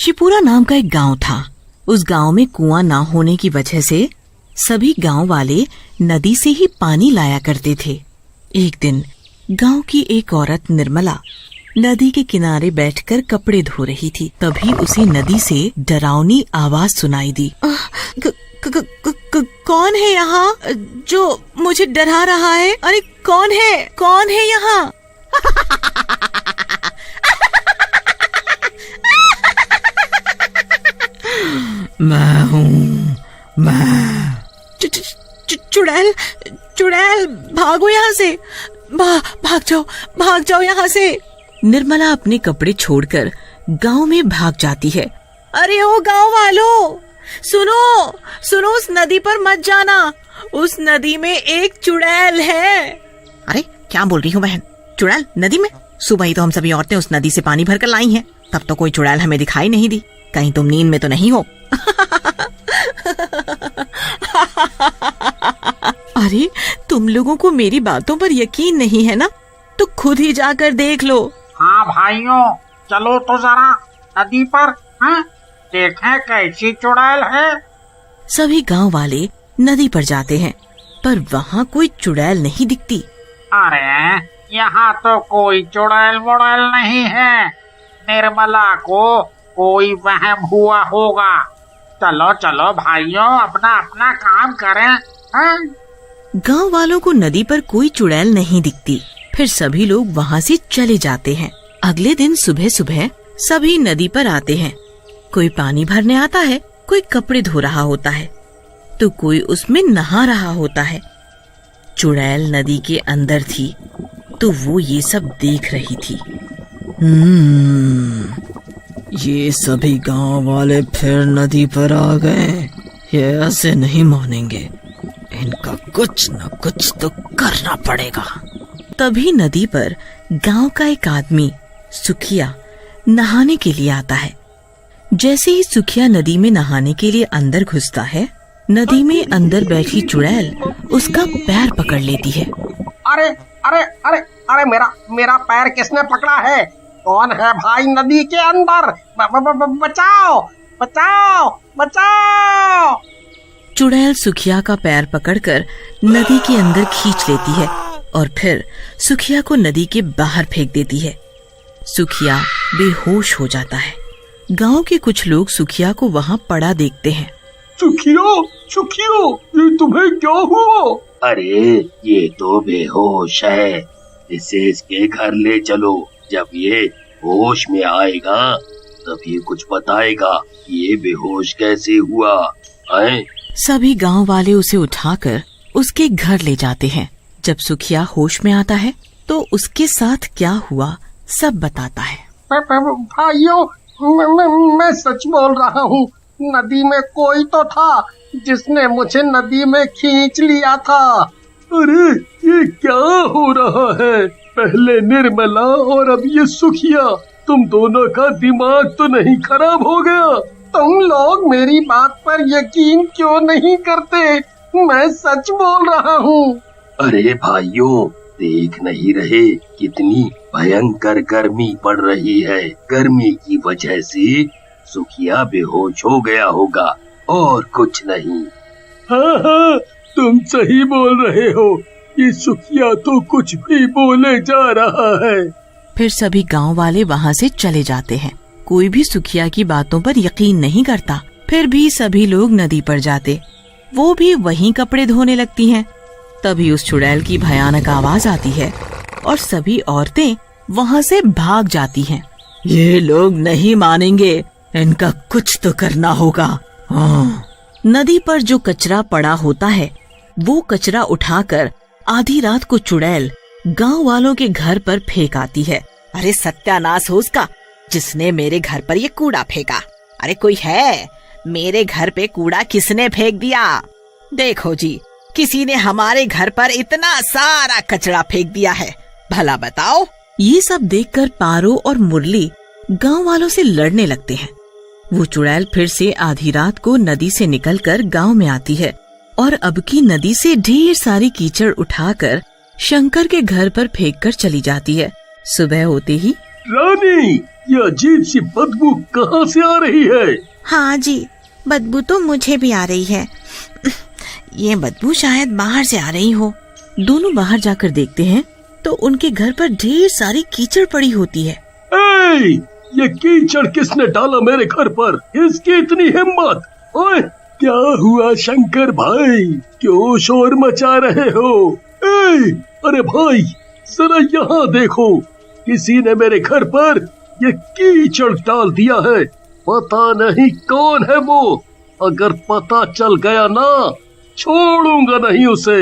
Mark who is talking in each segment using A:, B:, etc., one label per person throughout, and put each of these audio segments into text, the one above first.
A: शिपूरा नाम का एक गांव था। उस गांव में कुआं ना होने की वजह से सभी गांव वाले नदी से ही पानी लाया करते थे। एक दिन गांव की एक औरत निर्मला नदी के किनारे बैठकर कपड़े धो रही थी। तभी उसे नदी से डरावनी आवाज सुनाई दी। कौन है यहाँ जो मुझे डरा रहा है? अरे कौन है यहाँ?
B: मैं हूँ, मैं।
A: चुड़ैल भागो यहाँ से, भाग जाओ यहाँ से। निर्मला अपने कपड़े छोड़कर गांव में भाग जाती है। अरे ओ गांव वालों, सुनो, उस नदी पर मत जाना, उस नदी में एक चुड़ैल है।
C: अरे क्या बोल रही हो बहन? चुड़ैल नदी में? सुबह ही तो हम सभी औरतें उस नदी से पानी भरकर लाई हैं, तब तो कोई चुड़ैल हमें दिखाई नहीं दी। कहीं तुम नींद में तो नहीं हो?
A: अरे तुम लोगों को मेरी बातों पर यकीन नहीं है ना, तो खुद ही जाकर देख लो।
D: हाँ भाइयों, चलो तो जरा नदी पर, हाँ, देखें कैसी चुड़ैल है।
A: सभी गांव वाले नदी पर जाते हैं, पर वहाँ कोई चुड़ैल नहीं दिखती।
D: अरे यहाँ तो कोई चुड़ैल मुड़ैल नहीं है, निर्मला को कोई वहम हुआ होगा। चलो भाइयों, अपना काम करें, हाँ?
A: गांव वालों को नदी पर कोई चुड़ैल नहीं दिखती। फिर सभी लोग वहाँ से चले जाते हैं। अगले दिन सुबह सुबह सभी नदी पर आते हैं। कोई पानी भरने आता है, कोई कपड़े धो रहा होता है, तो कोई उसमें नहा रहा होता है। चुड़ैल नदी के अंदर थी, तो वो ये सब देख रही थी।
B: ये सभी गांव वाले फिर नदी पर आ गए। ये ऐसे नहीं मानेंगे, इनका कुछ न कुछ तो करना पड़ेगा।
A: तभी नदी पर गांव का एक आदमी सुखिया नहाने के लिए आता है। जैसे ही सुखिया नदी में नहाने के लिए अंदर घुसता है, नदी में अंदर बैठी चुड़ैल उसका पैर पकड़ लेती है।
E: अरे अरे अरे अरे मेरा पैर किसने पकड़ा है? कौन है भाई नदी के अंदर? बचाओ बचाओ बचाओ!
A: चुड़ैल सुखिया का पैर पकड़कर नदी के अंदर खींच लेती है और फिर सुखिया को नदी के बाहर फेंक देती है। सुखिया बेहोश हो जाता है। गांव के कुछ लोग सुखिया को वहाँ पड़ा देखते हैं।
E: सुखियो, ये तुम्हें क्या हुआ?
F: अरे ये तो बेहोश है, इसे इसके घर ले चलो। जब ये होश में आएगा तभी कुछ बताएगा ये बेहोश कैसे हुआ है।
A: सभी गांव वाले उसे उठाकर उसके घर ले जाते हैं। जब सुखिया होश में आता है तो उसके साथ क्या हुआ सब बताता है।
E: भाइयों, मैं सच बोल रहा हूँ, नदी में कोई तो था जिसने मुझे नदी में खींच लिया था।
G: अरे ये क्या हो रहा है? पहले निर्मला और अब ये सुखिया, तुम दोनों का दिमाग तो नहीं खराब हो गया?
E: तुम लोग मेरी बात पर यकीन क्यों नहीं करते? मैं सच बोल रहा हूँ।
F: अरे भाइयों, देख नहीं रहे कितनी भयंकर गर्मी पड़ रही है। गर्मी की वजह से सुखिया बेहोश हो गया होगा और कुछ नहीं।
G: हाँ, तुम सही बोल रहे हो। ये सुखिया तो कुछ भी बोले जा रहा है।
A: फिर सभी गांव वाले वहाँ से चले जाते हैं। कोई भी सुखिया की बातों पर यकीन नहीं करता। फिर भी सभी लोग नदी पर जाते, वो भी वहीं कपड़े धोने लगती हैं। तभी उस चुड़ैल की भयानक आवाज आती है और सभी औरतें वहाँ से भाग जाती हैं।
B: ये लोग नहीं मानेंगे, इनका कुछ तो करना होगा। हाँ।
A: नदी पर जो कचरा पड़ा होता है, वो कचरा उठाकर आधी रात को चुड़ैल गांव वालों के घर पर फेंक आती है।
C: अरे सत्यानाश हो उसका, जिसने मेरे घर पर ये कूड़ा फेंका। अरे कोई है? मेरे घर पे कूड़ा किसने फेंक दिया? देखो जी, किसी ने हमारे घर पर इतना सारा कचरा फेंक दिया है, भला बताओ।
A: ये सब देखकर पारो और मुरली गांव वालों से लड़ने लगते हैं। वो चुड़ैल फिर से आधी रात को नदी से निकलकर गांव में आती है और अब की नदी से ढेर सारी कीचड़ उठाकर शंकर के घर पर फेंक कर चली जाती है। सुबह होते ही
G: रानी, ये अजीब सी बदबू कहाँ से आ रही है?
A: हाँ जी, बदबू तो मुझे भी आ रही है। ये बदबू शायद बाहर से आ रही हो। दोनों बाहर जाकर देखते हैं तो उनके घर पर ढेर सारी कीचड़ पड़ी होती है।
G: ए, ये कीचड़ किसने डाला मेरे घर पर? इसकी इतनी हिम्मत! ओए, क्या हुआ शंकर भाई, क्यों शोर मचा रहे हो? ए, अरे भाई, जरा यहाँ देखो, किसी ने मेरे घर पर ये कीचड़ डाल दिया है। पता नहीं कौन है वो। अगर पता चल गया ना, छोड़ूंगा नहीं उसे।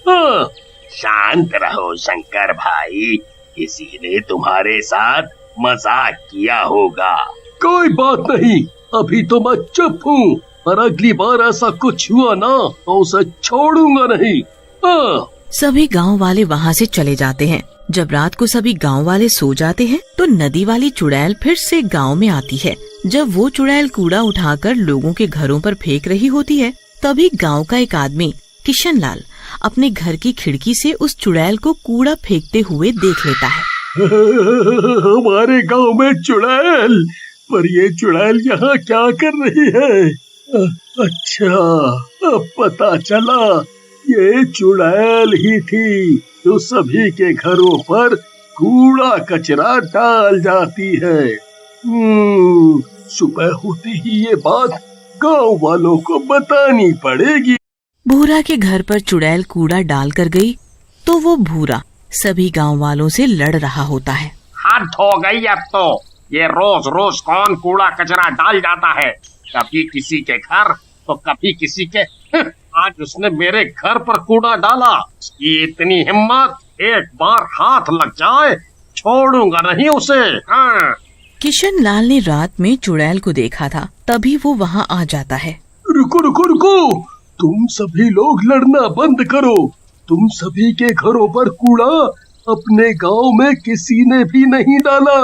G: हाँ।
F: शांत रहो शंकर भाई, किसी ने तुम्हारे साथ मजाक किया होगा।
G: कोई बात नहीं, अभी तो मैं चुप हूँ, पर अगली बार ऐसा कुछ हुआ ना तो उसे छोड़ूंगा नहीं। हाँ।
A: सभी गांव वाले वहाँ से चले जाते हैं। जब रात को सभी गांव वाले सो जाते हैं तो नदी वाली चुड़ैल फिर से गांव में आती है। जब वो चुड़ैल कूड़ा उठाकर लोगों के घरों पर फेंक रही होती है, तभी गांव का एक आदमी किशन लाल अपने घर की खिड़की से उस चुड़ैल को कूड़ा फेंकते हुए देख लेता है।
G: हमारे गांव में चुड़ैल, पर ये चुड़ैल यहाँ क्या कर रही है? अच्छा, अब पता चला, ये चुड़ैल ही थी जो सभी के घरों पर कूड़ा कचरा डाल जाती है। सुबह होते ही ये बात गांव वालों को बतानी पड़ेगी।
A: भूरा के घर पर चुड़ैल कूड़ा डाल कर गई तो वो भूरा सभी गांव वालों से लड़ रहा होता है।
E: हद हो गई अब तो, ये रोज रोज कौन कूड़ा कचरा डाल जाता है? कभी किसी के घर तो कभी किसी के। आज उसने मेरे घर पर कूड़ा डाला, उसकी इतनी हिम्मत, एक बार हाथ लग जाए छोड़ूंगा नहीं उसे। हाँ।
A: किशन लाल ने रात में चुड़ैल को देखा था, तभी वो वहाँ आ जाता है।
G: रुको रुको रुको, तुम सभी लोग लड़ना बंद करो। तुम सभी के घरों पर कूड़ा अपने गांव में किसी ने भी नहीं डाला।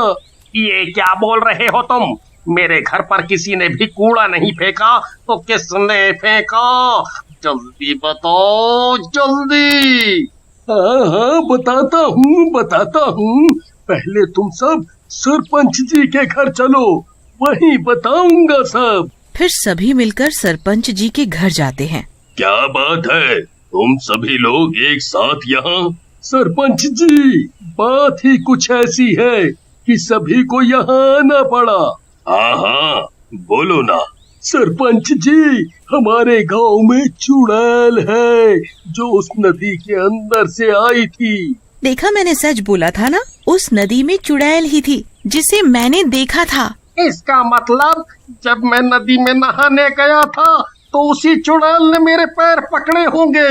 E: ये क्या बोल रहे हो तुम? मेरे घर पर किसी ने भी कूड़ा नहीं फेंका तो किसने फेंका? जल्दी बताओ, जल्दी।
G: हाँ, बताता हूँ। पहले तुम सब सरपंच जी के घर चलो, वहीं बताऊंगा सब।
A: फिर सभी मिलकर सरपंच जी के घर जाते हैं।
F: क्या बात है, तुम सभी लोग एक साथ यहाँ?
G: सरपंच जी, बात ही कुछ ऐसी है कि सभी को यहाँ आना पड़ा।
F: हाँ, बोलो ना।
G: सरपंच जी, हमारे गांव में चुड़ैल है जो उस नदी के अंदर से आई थी।
A: देखा, मैंने सच बोला था ना, उस नदी में चुड़ैल ही थी जिसे मैंने देखा था।
E: इसका मतलब जब मैं नदी में नहाने गया था तो उसी चुड़ैल ने मेरे पैर पकड़े होंगे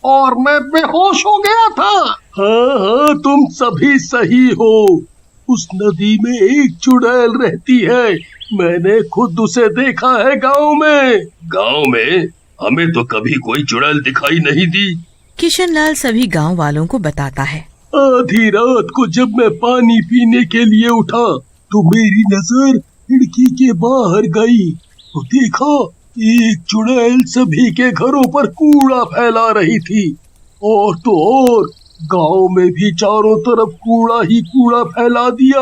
E: और मैं बेहोश हो गया था।
G: हाँ, तुम सभी सही हो। उस नदी में एक चुड़ैल रहती है, मैंने खुद उसे देखा है गांव में।
F: गांव में? हमें तो कभी कोई चुड़ैल दिखाई नहीं दी।
A: किशन लाल सभी गांव वालों को बताता है।
G: आधी रात को जब मैं पानी पीने के लिए उठा तो मेरी नजर खिड़की के बाहर गई तो देखा एक चुड़ैल सभी के घरों पर कूड़ा फैला रही थी। और तो और गांव में भी चारों तरफ कूड़ा ही कूड़ा फैला दिया।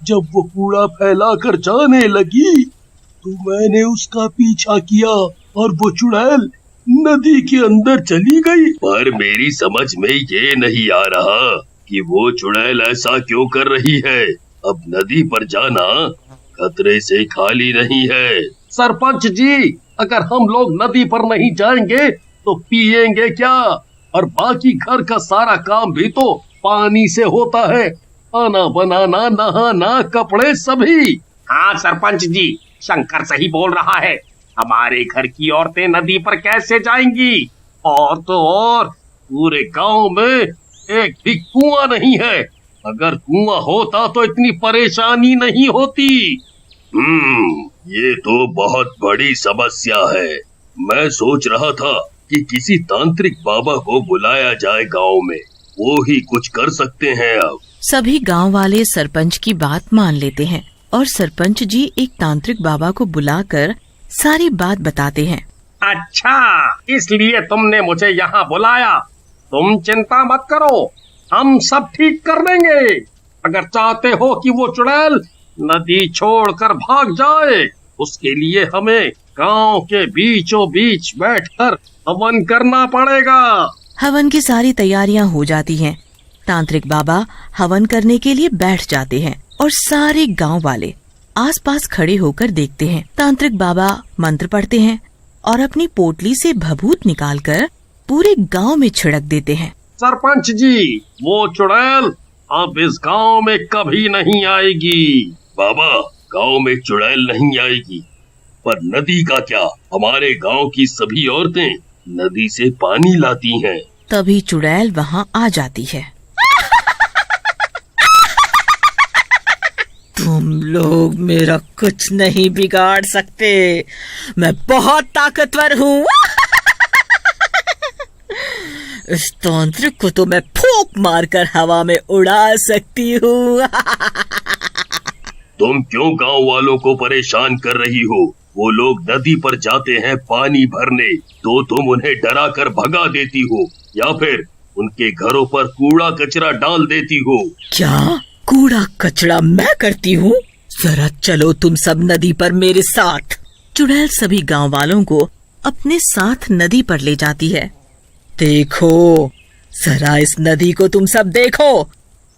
G: जब वो कूड़ा फैला कर जाने लगी तो मैंने उसका पीछा किया और वो चुड़ैल नदी के अंदर चली गई।
F: पर मेरी समझ में ये नहीं आ रहा कि वो चुड़ैल ऐसा क्यों कर रही है। अब नदी पर जाना खतरे से खाली नहीं है।
E: सरपंच जी, अगर हम लोग नदी पर नहीं जाएंगे तो पिएंगे क्या? और बाकी घर का सारा काम भी तो पानी से होता है, खाना बनाना, नहाना, कपड़े सभी। हाँ सरपंच जी, शंकर सही बोल रहा है। हमारे घर की औरतें नदी पर कैसे जाएंगी? और तो और पूरे गांव में एक भी कुआं नहीं है। अगर कुआं होता तो इतनी परेशानी नहीं होती।
F: ये तो बहुत बड़ी समस्या है। मैं सोच रहा था कि किसी तांत्रिक बाबा को बुलाया जाए गांव में, वो ही कुछ कर सकते हैं। अब
A: सभी गांव वाले सरपंच की बात मान लेते हैं और सरपंच जी एक तांत्रिक बाबा को बुलाकर सारी बात बताते हैं।
E: अच्छा, इसलिए तुमने मुझे यहाँ बुलाया। तुम चिंता मत करो, हम सब ठीक कर देंगे। अगर चाहते हो कि वो चुड़ैल नदी छोड़कर भाग जाए, उसके लिए हमें गांव के बीचों बीच बैठकर हवन करना पड़ेगा।
A: हवन की सारी तैयारियां हो जाती हैं। तांत्रिक बाबा हवन करने के लिए बैठ जाते हैं और सारे गांव वाले आसपास खड़े होकर देखते हैं। तांत्रिक बाबा मंत्र पढ़ते हैं और अपनी पोटली से भभूत निकालकर पूरे गांव में छिड़क देते हैं।
E: सरपंच जी, वो चुड़ैल अब इस गांव में कभी नहीं आएगी।
F: बाबा, गांव में चुड़ैल नहीं आएगी, पर नदी का क्या? हमारे गांव की सभी औरतें नदी से पानी लाती हैं।
A: तभी चुड़ैल वहाँ आ जाती है।
B: तुम लोग मेरा कुछ नहीं बिगाड़ सकते, मैं बहुत ताकतवर हूँ। इस तांत्रिक को तो मैं फूंक मारकर हवा में उड़ा सकती हूँ।
F: तुम क्यों गांव वालों को परेशान कर रही हो? वो लोग नदी पर जाते हैं पानी भरने, तो तुम उन्हें डरा कर भगा देती हो या फिर उनके घरों पर कूड़ा कचरा डाल देती हो।
B: क्या कूड़ा कचरा मैं करती हूँ? जरा चलो तुम सब नदी पर मेरे साथ।
A: चुड़ैल सभी गांव वालों को अपने साथ नदी पर ले जाती है।
B: देखो, जरा इस नदी को तुम सब देखो।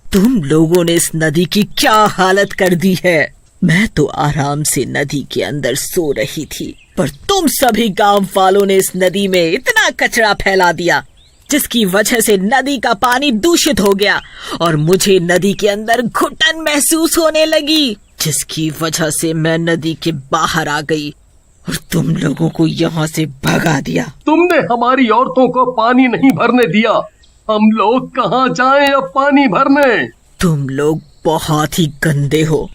B: तुम लोगों ने इस नदी की क्या हालत कर दी है। मैं तो आराम से नदी के अंदर सो रही थी, पर तुम सभी गांव वालों ने इस नदी में इतना कचरा फैला दिया, जिसकी वजह से नदी का पानी दूषित हो गया और मुझे नदी के अंदर घुटन महसूस होने लगी, जिसकी वजह से मैं नदी के बाहर आ गई और तुम लोगों को यहाँ से भगा दिया।
E: तुमने हमारी औरतों को पानी नहीं भरने दिया, हम लोग कहाँ जाएं अब पानी भरने?
B: तुम लोग बहुत ही गंदे हो।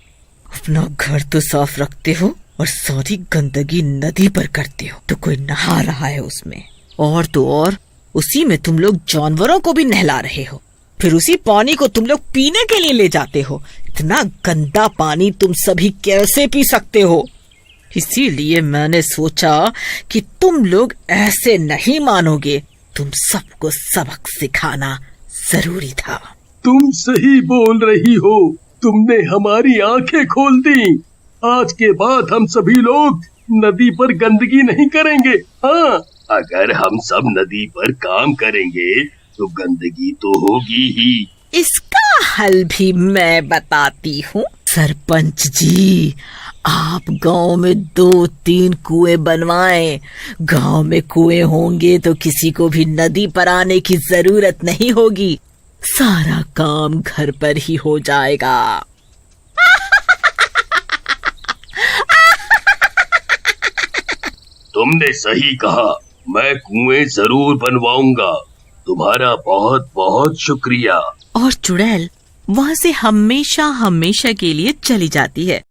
B: अपना घर तो साफ रखते हो और सारी गंदगी नदी पर करते हो, तो कोई नहा रहा है उसमें, और तो और उसी में तुम लोग जानवरों को भी नहला रहे हो। फिर उसी पानी को तुम लोग पीने के लिए ले जाते हो। इतना गंदा पानी तुम सभी कैसे पी सकते हो? इसीलिए मैंने सोचा कि तुम लोग ऐसे नहीं मानोगे, तुम सबको सबक सिखाना जरूरी था।
G: तुम सही बोल रही हो, तुमने हमारी आंखें खोल दी। आज के बाद हम सभी लोग नदी पर गंदगी नहीं करेंगे। हाँ,
F: अगर हम सब नदी पर काम करेंगे तो गंदगी तो होगी ही।
B: इसका हल भी मैं बताती हूँ। सरपंच जी, आप गांव में 2-3 कुएं बनवाएं। गांव में कुएं होंगे तो किसी को भी नदी पर आने की जरूरत नहीं होगी। सारा काम घर पर ही हो जाएगा।
F: तुमने सही कहा, मैं कुएं जरूर बनवाऊंगा। तुम्हारा बहुत बहुत शुक्रिया।
A: और चुड़ैल वहाँ से हमेशा हमेशा के लिए चली जाती है।